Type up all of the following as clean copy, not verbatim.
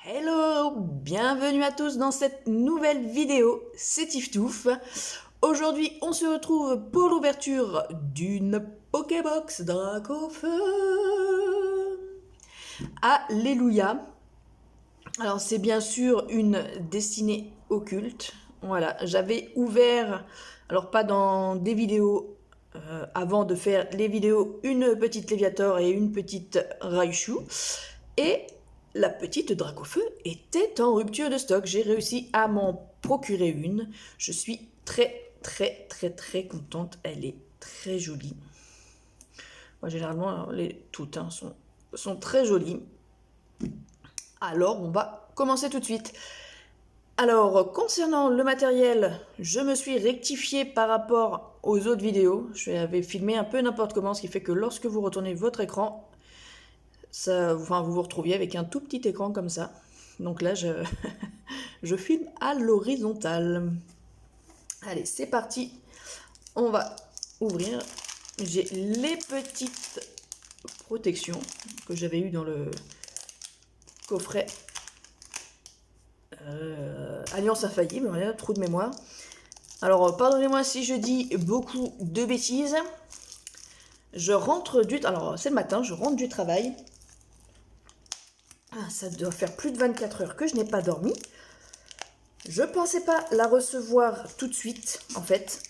Hello, bienvenue à tous dans cette nouvelle vidéo, c'est Tiftouf. Aujourd'hui, on se retrouve pour l'ouverture d'une Pokébox Dracofeu. Alléluia. Alors, c'est bien sûr une destinée occulte. Voilà, j'avais ouvert, alors pas dans des vidéos avant de faire les vidéos, une petite Léviator et une petite Raichu. Et la petite Dracofeu était en rupture de stock. J'ai réussi à m'en procurer une. Je suis très contente. Elle est très jolie. Moi, généralement, toutes sont très jolies. Alors, on va commencer tout de suite. Alors, concernant le matériel, je me suis rectifié par rapport aux autres vidéos. Je avais filmé un peu n'importe comment, ce qui fait que lorsque vous retournez votre écran, vous vous retrouviez avec un tout petit écran comme ça. Donc là, je filme à l'horizontale. Allez, c'est parti. On va ouvrir. J'ai les petites protections que j'avais eues dans le coffret Alliance Infaillible. Voilà, trou de mémoire. Alors, pardonnez-moi si je dis beaucoup de bêtises. Alors, c'est le matin, je rentre du travail. Ça doit faire plus de 24 heures que je n'ai pas dormi. Je pensais pas la recevoir tout de suite, en fait.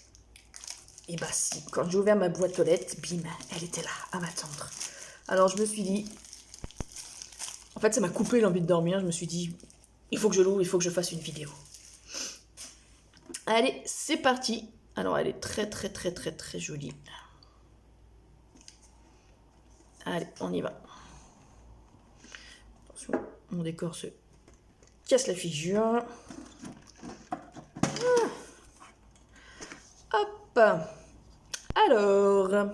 Et bah si, quand j'ai ouvert ma boîte aux lettres, bim, elle était là, à m'attendre. Alors je me suis dit... En fait, ça m'a coupé l'envie de dormir. Je me suis dit, il faut que je l'ouvre, il faut que je fasse une vidéo. Allez, c'est parti. Alors, elle est très jolie. Allez, on y va. Attention, mon décor se casse la figure. Hop. Alors,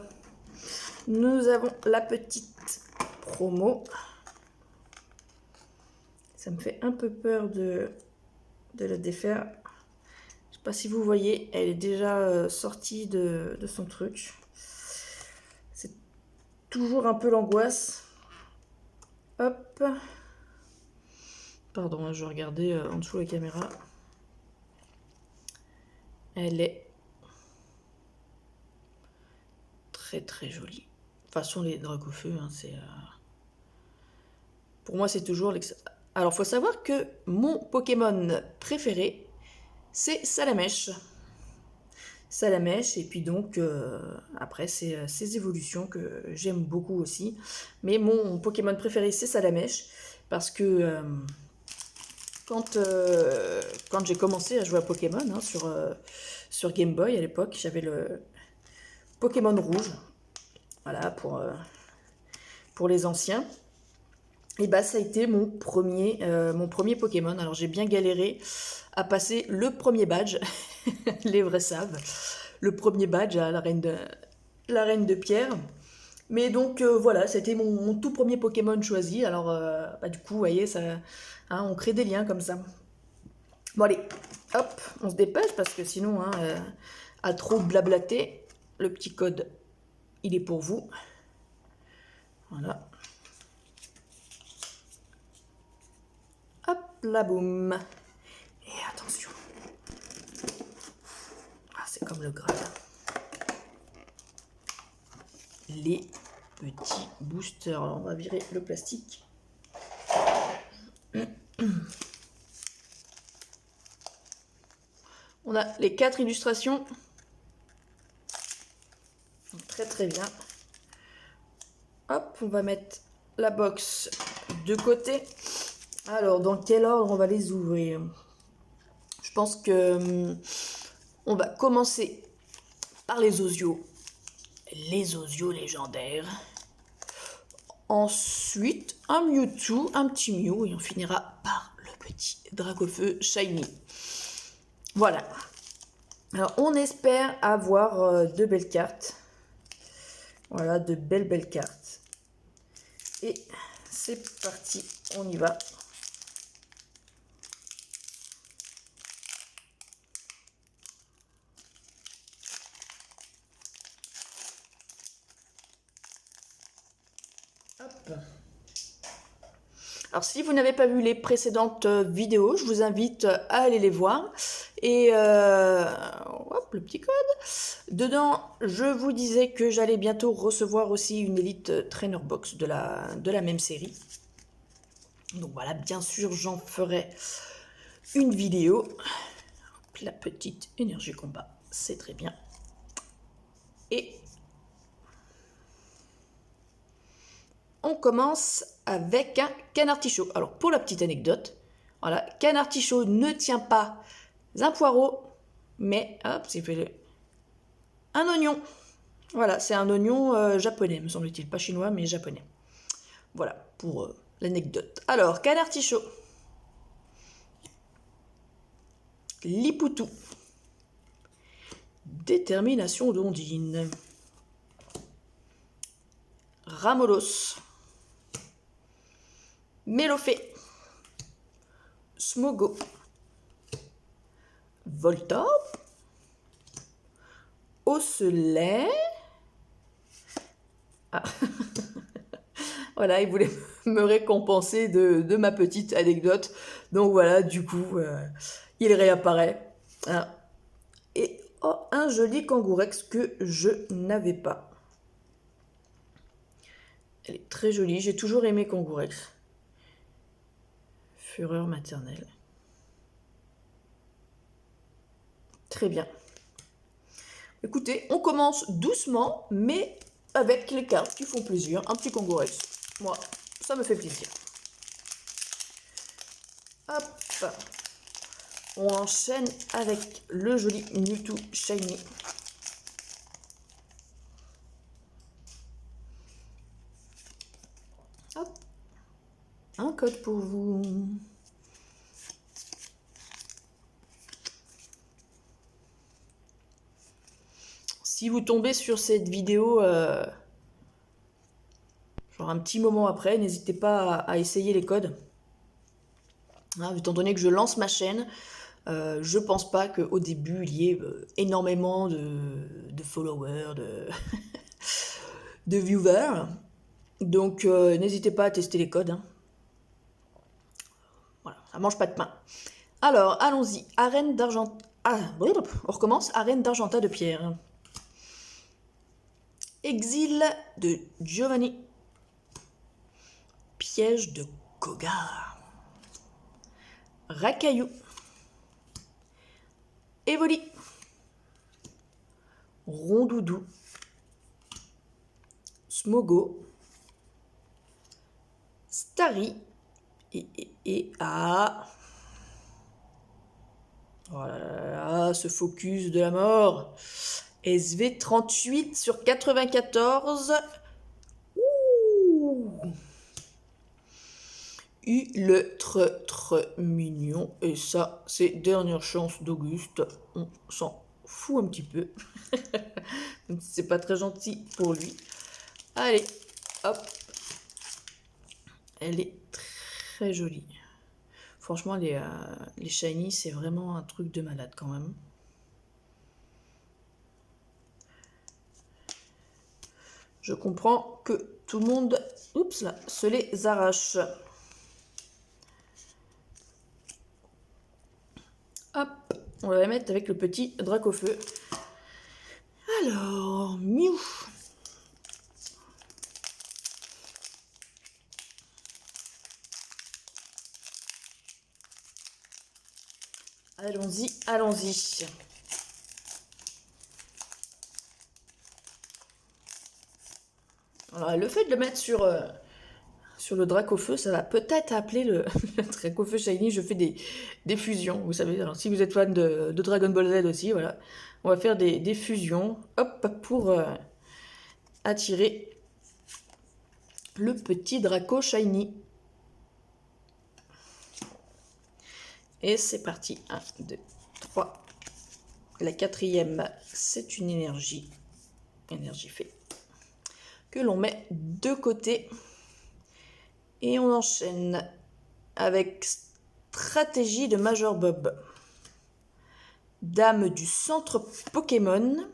nous avons la petite promo. Ça me fait un peu peur de la défaire. Je sais pas si vous voyez, elle est déjà sortie de son truc. C'est toujours un peu l'angoisse. Hop. Pardon, je regardais en dessous la caméra. Elle est très jolie. De toute façon, les Dracofeu, hein, c'est... Pour moi, c'est toujours... Alors, faut savoir que mon Pokémon préféré, c'est Salamèche. Salamèche, et puis donc, après, c'est ses évolutions que j'aime beaucoup aussi. Mais mon Pokémon préféré, c'est Salamèche, parce que quand j'ai commencé à jouer à Pokémon, hein, sur Game Boy à l'époque, j'avais le Pokémon rouge, voilà, pour les anciens. Et bah ça a été mon premier Pokémon. Alors j'ai bien galéré à passer le premier badge, les vrais savent, le premier badge à la reine de pierre. Mais donc voilà, c'était mon tout premier Pokémon choisi. Alors bah, du coup, vous voyez, ça, hein, on crée des liens comme ça. Bon allez, hop, on se dépêche parce que sinon, hein, à trop blablater, le petit code, il est pour vous. Voilà. Hop, la boum. Et attention. Ah, c'est comme le Graal. Les petits boosters. Alors, on va virer le plastique. On a les 4 illustrations. Très bien. Hop, on va mettre la box de côté. Alors, dans quel ordre on va les ouvrir? Je pense que on va commencer par les osios. Les osios légendaires. Ensuite, un Mewtwo, un petit Mew, et on finira par le petit Dracofeu Shiny. Voilà. Alors, on espère avoir de belles cartes. Voilà, de belles cartes. Et c'est parti, on y va. Hop. Alors, si vous n'avez pas vu les précédentes vidéos, je vous invite à aller les voir. Et hop, le petit code. Dedans, je vous disais que j'allais bientôt recevoir aussi une Elite Trainer Box de la même série. Donc voilà, bien sûr, j'en ferai une vidéo. Hop, la petite énergie combat, c'est très bien. Et on commence avec un canartichaud. Alors, pour la petite anecdote, voilà, canartichaud ne tient pas un poireau, mais hop, c'est un oignon. Voilà, c'est un oignon japonais, me semble-t-il, pas chinois, mais japonais. Voilà, pour l'anecdote. Alors, canartichaud, Lipoutou, détermination d'Ondine, Ramolos, Mélofée, Smogo, Voltorb, Osselet. Ah. Voilà, il voulait me récompenser de ma petite anecdote. Donc voilà, du coup, il réapparaît. Hein. Et oh, un joli Kangourex que je n'avais pas. Elle est très jolie, j'ai toujours aimé Kangourex. Fureur maternelle. Très bien. Écoutez, on commence doucement, mais avec les cartes qui font plaisir. Un petit Kangourex. Moi, ça me fait plaisir. Hop. On enchaîne avec le joli Mewtwo Shiny. Hop. Un code pour vous. Si vous tombez sur cette vidéo, genre un petit moment après, n'hésitez pas à essayer les codes. Hein, étant donné que je lance ma chaîne, je pense pas qu'au début il y ait énormément de followers, de viewers. Donc n'hésitez pas à tester les codes. Hein. Voilà, ça mange pas de pain. Alors, allons-y. Arène d'argent. Ah, on recommence. Arène d'Argenta de pierre. Exil de Giovanni. Piège de Koga. Rakaillou. Evoli. Rondoudou. Smogo. Starry. Et ah. Oh là là, ce focus de la mort. SV38 sur 94. Ouh. Ultra mignon. Et ça, c'est dernière chance d'Auguste. On s'en fout un petit peu. C'est pas très gentil pour lui. Allez, hop. Elle est très jolie. Franchement, les shiny, c'est vraiment un truc de malade quand même. Je comprends que tout le monde, oups là, se les arrache. Hop, on va la mettre avec le petit Dracofeu. Alors, Mew. Allons-y, allons-y. Alors, le fait de le mettre sur le Dracofeu, ça va peut-être appeler le Dracofeu Shiny. Je fais des fusions, vous savez. Alors, si vous êtes fan de Dragon Ball Z aussi, voilà. On va faire des fusions, hop, pour attirer le petit Draco Shiny. Et c'est parti. 1, 2, 3. La quatrième, c'est une énergie. Énergie fait. Que l'on met de côté. Et on enchaîne avec stratégie de Major Bob. Dame du centre Pokémon.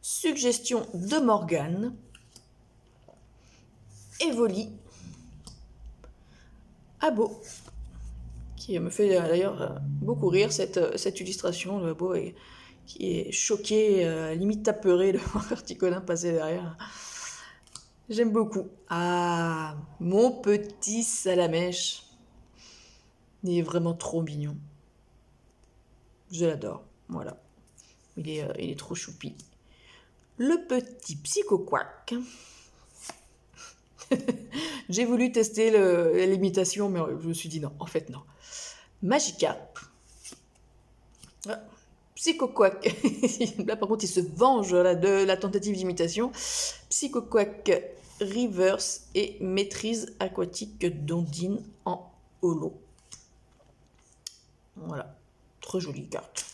Suggestion de Morgane. Evoli. Abo, qui me fait d'ailleurs beaucoup rire, cette illustration de Abo, qui est choqué, limite apeuré de voir Articonin passer derrière. J'aime beaucoup. Ah, mon petit Salamèche. Il est vraiment trop mignon. Je l'adore. Voilà. Il est trop choupi. Le petit Psychoquack. J'ai voulu tester l'imitation, mais je me suis dit non, en fait non. Magikarp. Ah, Psychoquack. Là par contre il se venge là, de la tentative d'imitation. Psychoquack reverse et maîtrise aquatique d'Ondine en holo. Voilà, très jolie carte.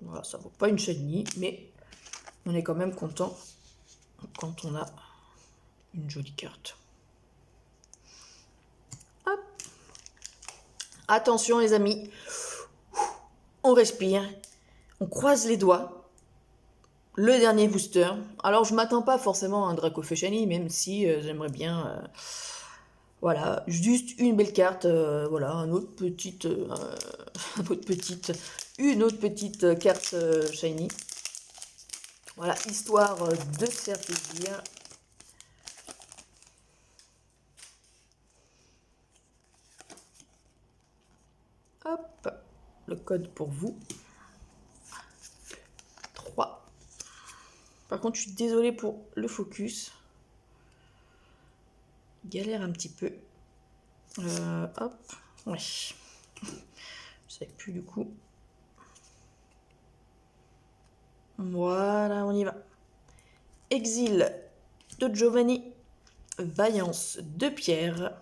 Voilà, ça vaut pas une shiny, mais on est quand même content quand on a une jolie carte. Hop. Attention les amis, on respire, on croise les doigts. Le dernier booster. Alors je m'attends pas forcément à un Dracofeu shiny, même si j'aimerais bien... voilà, juste une belle carte, voilà, une autre petite carte shiny. Voilà, histoire de se faire plaisir. Hop, le code pour vous. 3. Par contre, je suis désolée pour le focus. Galère un petit peu. Hop, ouais. Je sais plus du coup. Voilà, on y va. Exil de Giovanni. Vaillance de Pierre.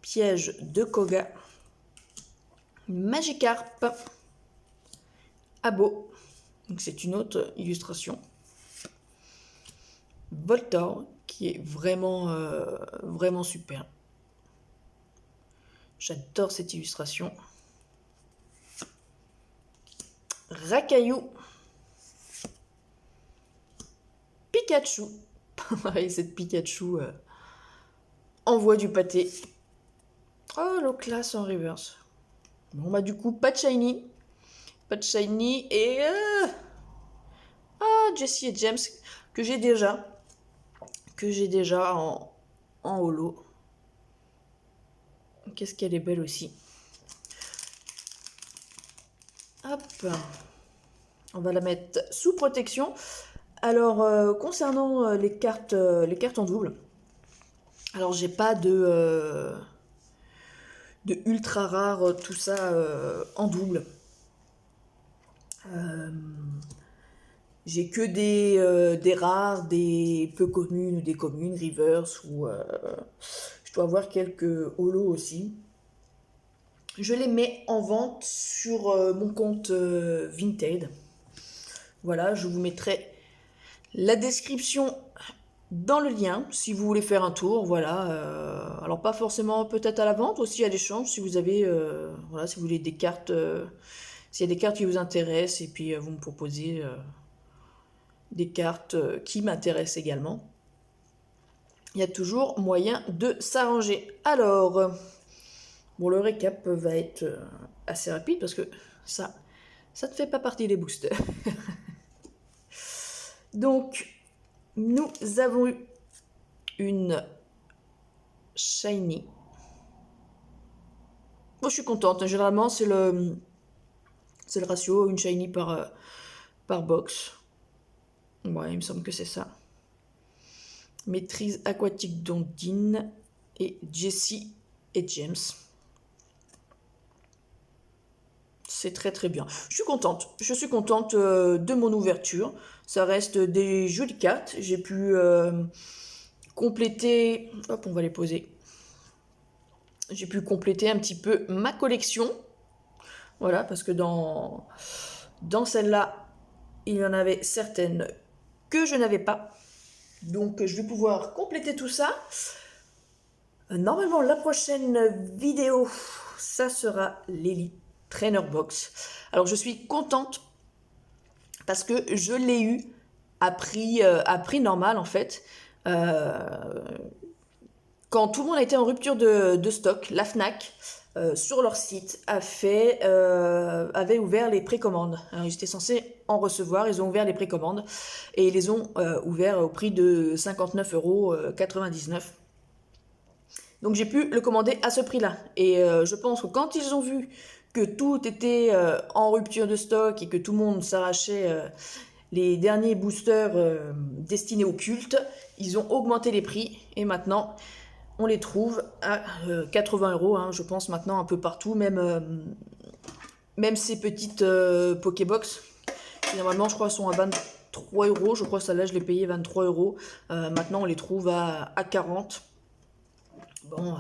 Piège de Koga. Magikarp. Abo. Donc c'est une autre illustration. Voltor, qui est vraiment, vraiment super. J'adore cette illustration. Rakaillou. Pikachu. Pareil, cette Pikachu envoie du pâté. Oh, le classe en reverse. Bon, bah, du coup, pas de shiny. Pas de shiny et. Jessie et James, que j'ai déjà. En holo. Qu'est-ce qu'elle est belle aussi. Hop. On va la mettre sous protection. Alors, concernant les cartes en double, alors j'ai pas de ultra rare, tout ça en double. J'ai que des rares, des peu communes ou des communes, reverse, ou je dois avoir quelques holos aussi. Je les mets en vente sur mon compte Vinted. Voilà, je vous mettrai la description dans le lien si vous voulez faire un tour. Voilà, alors pas forcément peut-être à la vente, aussi à l'échange si vous avez, voilà, si vous voulez des cartes, s'il y a des cartes qui vous intéressent et puis vous me proposez des cartes qui m'intéressent également. Il y a toujours moyen de s'arranger. Alors, bon, le récap va être assez rapide parce que ça ne fait pas partie des boosters. Donc, nous avons eu une shiny. Moi, je suis contente. Généralement, c'est le ratio, une shiny par box. Ouais, il me semble que c'est ça. Maîtrise aquatique d'Ondine et Jessie et James. C'est très très bien. Je suis contente de mon ouverture. Ça reste des jolies cartes. J'ai pu compléter... Hop, on va les poser. J'ai pu compléter un petit peu ma collection. Voilà, parce que dans celle-là, il y en avait certaines que je n'avais pas. Donc, je vais pouvoir compléter tout ça. Normalement, la prochaine vidéo, ça sera l'Elite Trainer Box. Alors, je suis contente parce que je l'ai eu à prix normal, en fait. quand tout le monde a été en rupture de stock, la Fnac, sur leur site, avait ouvert les précommandes. Alors, ils étaient censés en recevoir, ils ont ouvert les précommandes et ils les ont ouverts au prix de 59,99 €. Donc j'ai pu le commander à ce prix-là. Et je pense que quand ils ont vu que tout était en rupture de stock et que tout le monde s'arrachait les derniers boosters destinés au culte, ils ont augmenté les prix et maintenant on les trouve à 80 €, hein, je pense maintenant un peu partout, même ces petites Pokébox, qui normalement je crois sont à 23 €, je crois celle-là je l'ai payé 23 €, maintenant on les trouve à 40 €. Bon,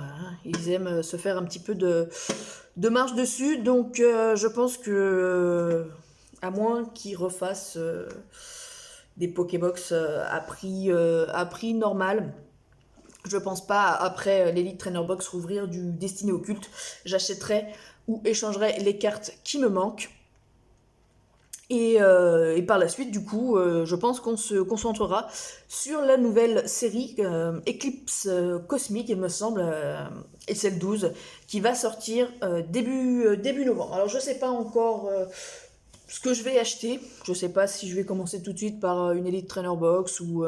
ils aiment se faire un petit peu de marge dessus, donc je pense que, à moins qu'ils refassent des Pokébox à prix normal, je pense pas, après l'Elite Trainer Box rouvrir du destiné au culte, j'achèterai ou échangerai les cartes qui me manquent. Et par la suite, du coup, je pense qu'on se concentrera sur la nouvelle série Eclipse Cosmique, il me semble, SL12, qui va sortir début novembre. Alors, je sais pas encore ce que je vais acheter. Je sais pas si je vais commencer tout de suite par une Elite Trainer Box ou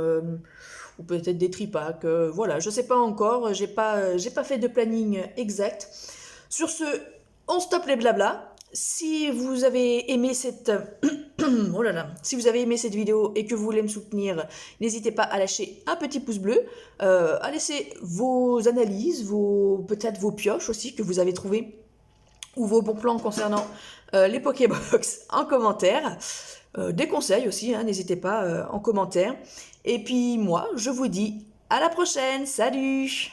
peut-être des tripacks. Voilà, je sais pas encore. J'ai pas fait de planning exact. Sur ce, on stoppe les blabla. Si vous avez aimé cette oh là là, si vous avez aimé cette vidéo et que vous voulez me soutenir, n'hésitez pas à lâcher un petit pouce bleu, à laisser vos analyses, peut-être vos pioches aussi que vous avez trouvées, ou vos bons plans concernant les Pokébox en commentaire. Des conseils aussi, hein, n'hésitez pas en commentaire. Et puis moi, je vous dis à la prochaine, salut!